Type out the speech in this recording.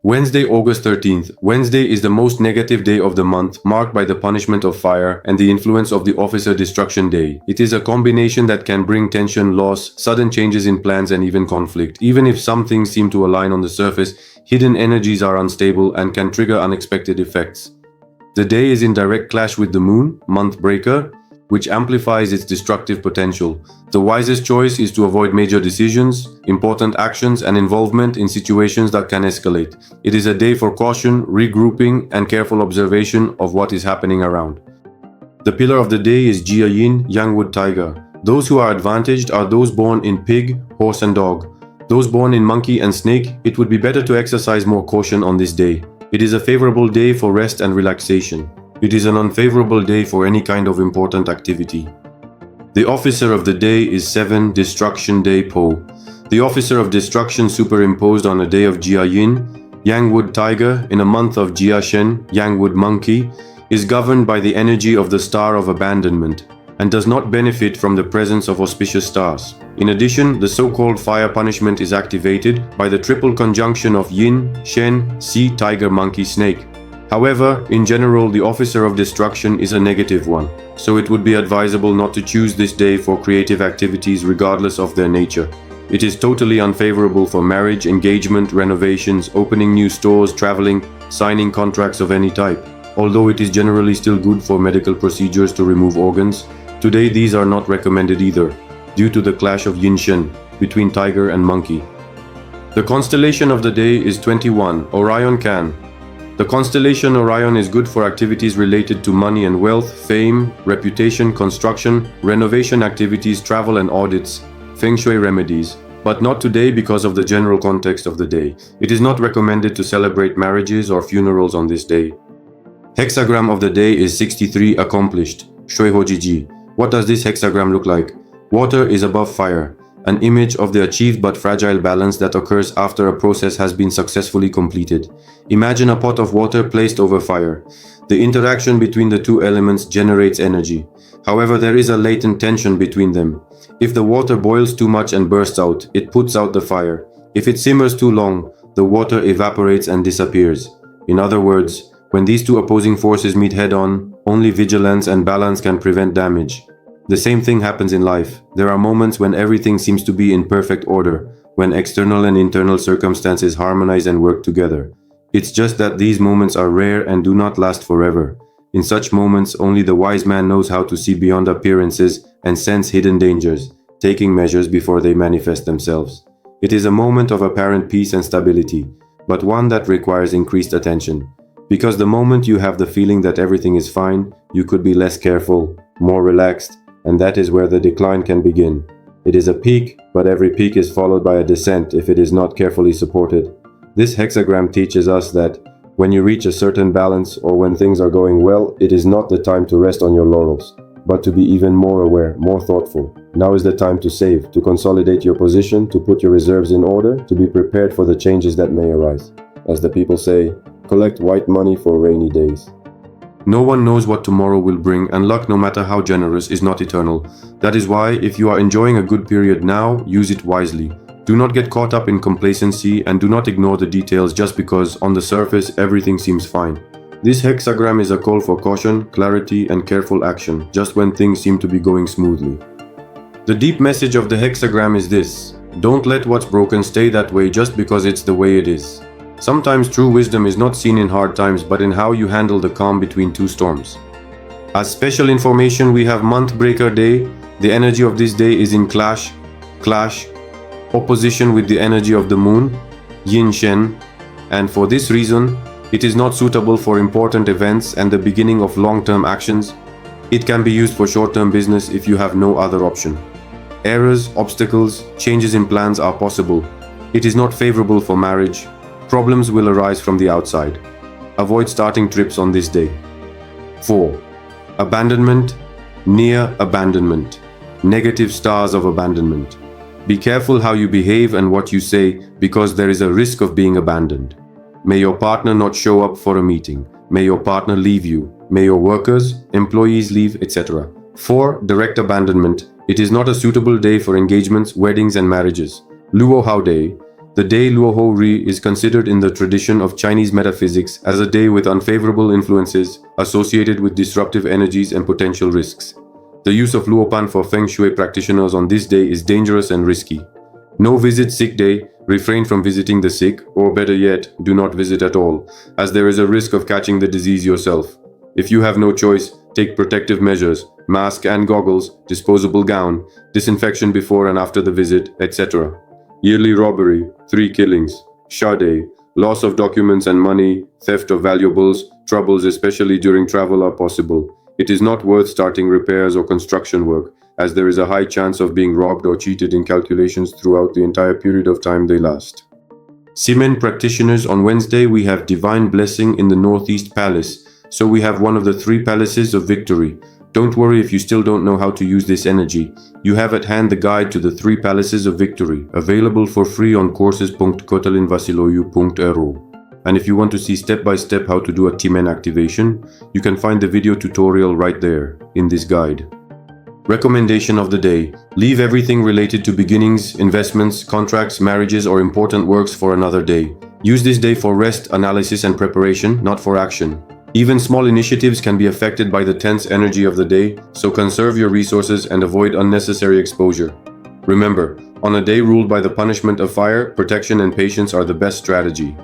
Wednesday, August 13th. Wednesday is the most negative day of the month, marked by the punishment of fire and the influence of the officer destruction day. It is a combination that can bring tension, loss, sudden changes in plans, and even conflict. Even if some things seem to align on the surface, hidden energies are unstable and can trigger unexpected effects. The day is in direct clash with the moon, month breaker, which amplifies its destructive potential. The wisest choice is to avoid major decisions, important actions, and involvement in situations that can escalate. It is a day for caution, regrouping, and careful observation of what is happening around. The pillar of the day is Jia Yin, Yang Wood Tiger. Those who are advantaged are those born in pig, horse, and dog. Those born in monkey and snake, it would be better to exercise more caution on this day. It is a favorable day for rest and relaxation. It is an unfavorable day for any kind of important activity. The officer of the day is 7 Destruction Day Po. The officer of destruction superimposed on a day of Jia Yin, Yang Wood Tiger, in a month of Jia Shen, Yang Wood Monkey, is governed by the energy of the star of abandonment and does not benefit from the presence of auspicious stars. In addition, the so-called fire punishment is activated by the triple conjunction of Yin, Shen, Sea, Tiger, Monkey, Snake. However, in general, the officer of destruction is a negative one, so it would be advisable not to choose this day for creative activities regardless of their nature. It is totally unfavorable for marriage, engagement, renovations, opening new stores, traveling, signing contracts of any type. Although it is generally still good for medical procedures to remove organs, today these are not recommended either, due to the clash of Yin-Shen between tiger and monkey. The constellation of the day is 21, Orion Can. The constellation Orion is good for activities related to money and wealth, fame, reputation, construction, renovation activities, travel and audits, feng shui remedies, but not today because of the general context of the day. It is not recommended to celebrate marriages or funerals on this day. Hexagram of the day is 63, Accomplished, Shui Hojiji. What does this hexagram look like? Water is above fire, an image of the achieved but fragile balance that occurs after a process has been successfully completed. Imagine a pot of water placed over fire. The interaction between the two elements generates energy. However, there is a latent tension between them. If the water boils too much and bursts out, it puts out the fire. If it simmers too long, the water evaporates and disappears. In other words, when these two opposing forces meet head-on, only vigilance and balance can prevent damage. The same thing happens in life. There are moments when everything seems to be in perfect order, when external and internal circumstances harmonize and work together. It's just that these moments are rare and do not last forever. In such moments, only the wise man knows how to see beyond appearances and sense hidden dangers, taking measures before they manifest themselves. It is a moment of apparent peace and stability, but one that requires increased attention. Because the moment you have the feeling that everything is fine, you could be less careful, more relaxed, and that is where the decline can begin. It is a peak, but every peak is followed by a descent if it is not carefully supported. This hexagram teaches us that when you reach a certain balance or when things are going well, it is not the time to rest on your laurels, but to be even more aware, more thoughtful. Now is the time to save, to consolidate your position, to put your reserves in order, to be prepared for the changes that may arise. As the people say, collect white money for rainy days. No one knows what tomorrow will bring, and luck, no matter how generous, is not eternal. That is why, if you are enjoying a good period now, use it wisely. Do not get caught up in complacency and do not ignore the details just because, on the surface, everything seems fine. This hexagram is a call for caution, clarity, and careful action, just when things seem to be going smoothly. The deep message of the hexagram is this: don't let what's broken stay that way just because it's the way it is. Sometimes true wisdom is not seen in hard times, but in how you handle the calm between two storms. As special information, we have Month Breaker Day. The energy of this day is in clash, opposition with the energy of the moon, Yin Shen, and for this reason, it is not suitable for important events and the beginning of long-term actions. It can be used for short-term business if you have no other option. Errors, obstacles, changes in plans are possible. It is not favorable for marriage. Problems will arise from the outside. Avoid starting trips on this day. 4. Abandonment, near abandonment, negative stars of abandonment. Be careful how you behave and what you say because there is a risk of being abandoned. May your partner not show up for a meeting. May your partner leave you. May your workers, employees leave, etc. 4. Direct abandonment. It is not a suitable day for engagements, weddings and marriages. Luo Hao Day. The day Luoho Ri is considered in the tradition of Chinese metaphysics as a day with unfavorable influences associated with disruptive energies and potential risks. The use of Luopan for Feng Shui practitioners on this day is dangerous and risky. No visit sick day, refrain from visiting the sick, or better yet, do not visit at all, as there is a risk of catching the disease yourself. If you have no choice, take protective measures, mask and goggles, disposable gown, disinfection before and after the visit, etc. Yearly robbery, 3 killings, Shah Day, loss of documents and money, theft of valuables, troubles especially during travel are possible. It is not worth starting repairs or construction work, as there is a high chance of being robbed or cheated in calculations throughout the entire period of time they last. Simen practitioners, on Wednesday we have divine blessing in the Northeast Palace, so we have one of the 3 palaces of victory. Don't worry if you still don't know how to use this energy. You have at hand the guide to the 3 palaces of victory, available for free on courses.catalinvasiloiu.ro. And if you want to see step-by-step how to do a Timen activation, you can find the video tutorial right there, in this guide. Recommendation of the day. Leave everything related to beginnings, investments, contracts, marriages, or important works for another day. Use this day for rest, analysis, and preparation, not for action. Even small initiatives can be affected by the tense energy of the day, so conserve your resources and avoid unnecessary exposure. Remember, on a day ruled by the punishment of fire, protection and patience are the best strategy.